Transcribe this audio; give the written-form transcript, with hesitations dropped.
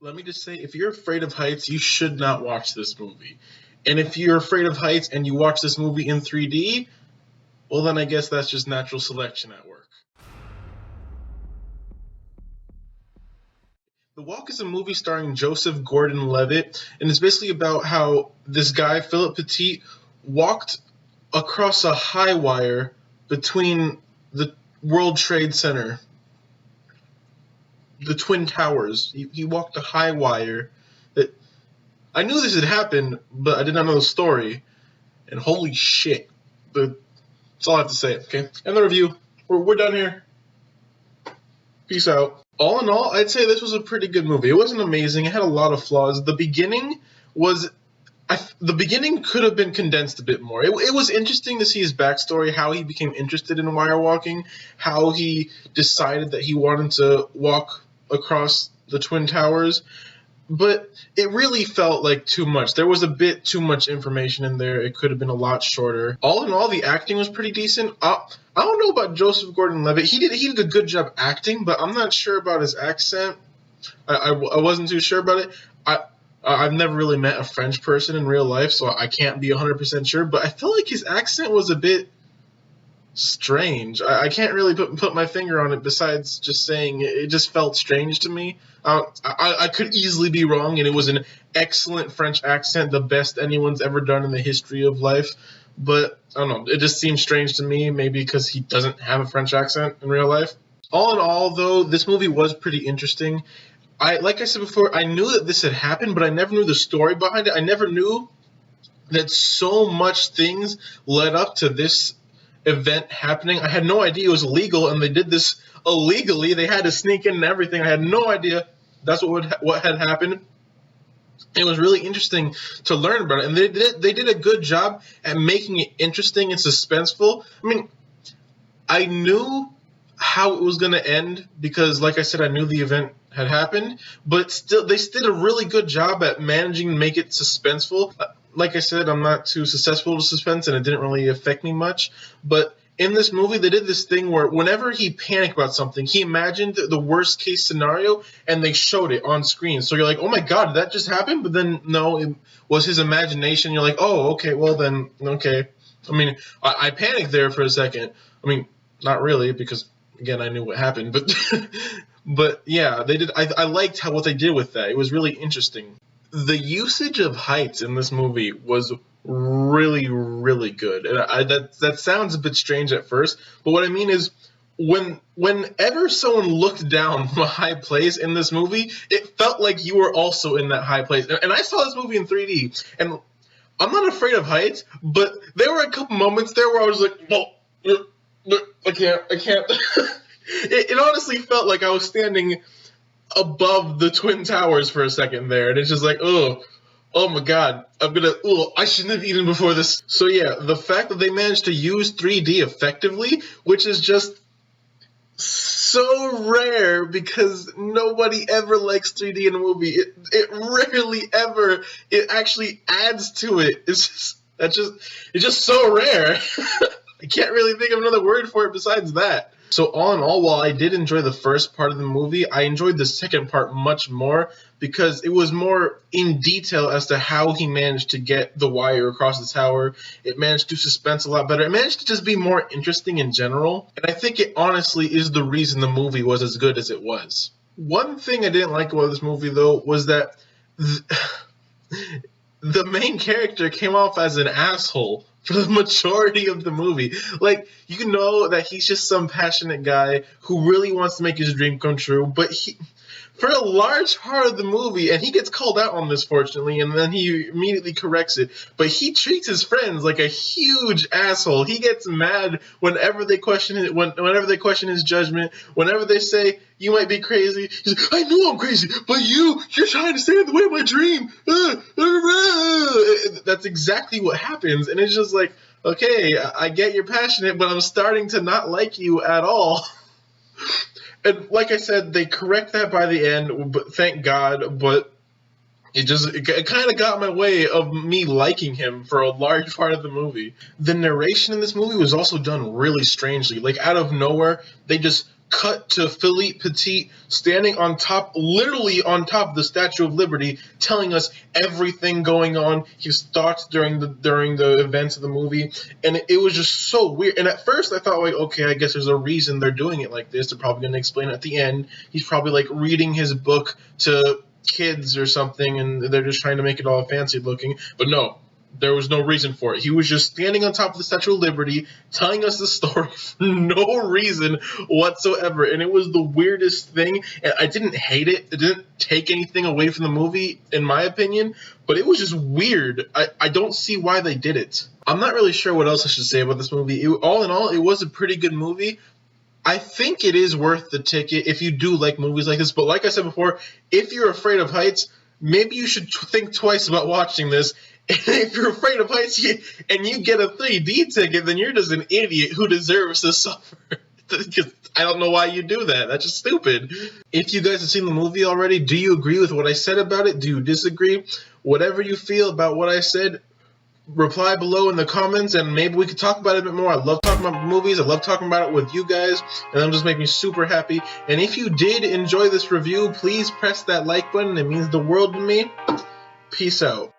Let me just say, if you're afraid of heights, you should not watch this movie. And if you're afraid of heights and you watch this movie in 3D, well, then I guess that's just natural selection at work. The Walk is a movie starring Joseph Gordon-Levitt, and it's basically about how this guy, Philip Petit, walked across a high wire between the World Trade Center, the Twin Towers. He walked a high wire. I knew this had happened, but I did not know the story. And holy shit. That's all I have to say, okay? End the review. We're done here. Peace out. All in all, I'd say this was a pretty good movie. It wasn't amazing. It had a lot of flaws. The beginning could have been condensed a bit more. It was interesting to see his backstory, how he became interested in wire walking, how he decided that he wanted to walk across the Twin Towers. But it really felt like too much. There was a bit too much information in there. It could have been a lot shorter. All in all, the acting was pretty decent. I don't know about Joseph Gordon-Levitt. He did a good job acting, but I'm not sure about his accent. I wasn't too sure about it. I've never really met a French person in real life, so I can't be 100% sure. But I feel like his accent was a bit strange. I can't really put my finger on it besides just saying it just felt strange to me. I could easily be wrong, and it was an excellent French accent, the best anyone's ever done in the history of life. But I don't know, it just seems strange to me, maybe because he doesn't have a French accent in real life. All in all, though, this movie was pretty interesting. Like I said before, I knew that this had happened, but I never knew the story behind it. I never knew that so much things led up to this event happening. I had no idea it was illegal, and they did this illegally. They had to sneak in and everything. I had no idea that's what had happened. It was really interesting to learn about it, and they did a good job at making it interesting and suspenseful. I mean, I knew how it was going to end because, like I said, I knew the event had happened, but still, they did a really good job at managing to make it suspenseful. Like I said, I'm not too susceptible to suspense, and it didn't really affect me much. But in this movie, they did this thing where whenever he panicked about something, he imagined the worst case scenario, and they showed it on screen. So you're like, oh my god, did that just happen? But then, no, it was his imagination. You're like, oh, okay, well then, okay. I mean, I panicked there for a second. I mean, not really, because, again, I knew what happened. But but yeah, they did. I liked what they did with that. It was really interesting. The usage of heights in this movie was really, really good. And that sounds a bit strange at first, but what I mean is whenever someone looked down from a high place in this movie, it felt like you were also in that high place. And I saw this movie in 3D, and I'm not afraid of heights, but there were a couple moments there where I was like, no, I can't. It honestly felt like I was standing above the Twin Towers for a second there, and it's just like, oh my god, I shouldn't have eaten before this. So yeah, the fact that they managed to use 3D effectively, which is just so rare because nobody ever likes 3D in a movie. It rarely ever, it actually adds to it. It's just so rare. I can't really think of another word for it besides that. So all in all, while I did enjoy the first part of the movie, I enjoyed the second part much more because it was more in detail as to how he managed to get the wire across the tower. It managed to suspense a lot better. It managed to just be more interesting in general. And I think it honestly is the reason the movie was as good as it was. One thing I didn't like about this movie, though, was that the main character came off as an asshole for the majority of the movie. Like, you know that he's just some passionate guy who really wants to make his dream come true, but for a large part of the movie, and he gets called out on this, fortunately, and then he immediately corrects it, but he treats his friends like a huge asshole. He gets mad whenever they question it, whenever they question his judgment, whenever they say, you might be crazy. He's like, I know I'm crazy, but you're trying to stand in the way of my dream. That's exactly what happens, and it's just like, okay, I get you're passionate, but I'm starting to not like you at all. And like I said, they correct that by the end, but thank God, but it kind of got in my way of me liking him for a large part of the movie. The narration in this movie was also done really strangely. Like, out of nowhere, they just cut to Philippe Petit standing on top, literally on top of the Statue of Liberty, telling us everything going on, his thoughts during the events of the movie, and it was just so weird. And at first I thought, like, okay, I guess there's a reason they're doing it like this. They're probably going to explain it at the end. He's probably like reading his book to kids or something, and they're just trying to make it all fancy looking. But no, there was no reason for it. He was just standing on top of the Statue of Liberty, telling us the story for no reason whatsoever. And it was the weirdest thing. And I didn't hate it. It didn't take anything away from the movie, in my opinion. But it was just weird. I don't see why they did it. I'm not really sure what else I should say about this movie. All in all, it was a pretty good movie. I think it is worth the ticket if you do like movies like this. But like I said before, if you're afraid of heights, maybe you should think twice about watching this. If you're afraid of heights and you get a 3D ticket, then you're just an idiot who deserves to suffer. I don't know why you do that. That's just stupid. If you guys have seen the movie already, do you agree with what I said about it? Do you disagree? Whatever you feel about what I said, reply below in the comments, and maybe we could talk about it a bit more. I love talking about movies. I love talking about it with you guys, and that'll just make me super happy. And if you did enjoy this review, please press that like button. It means the world to me. Peace out.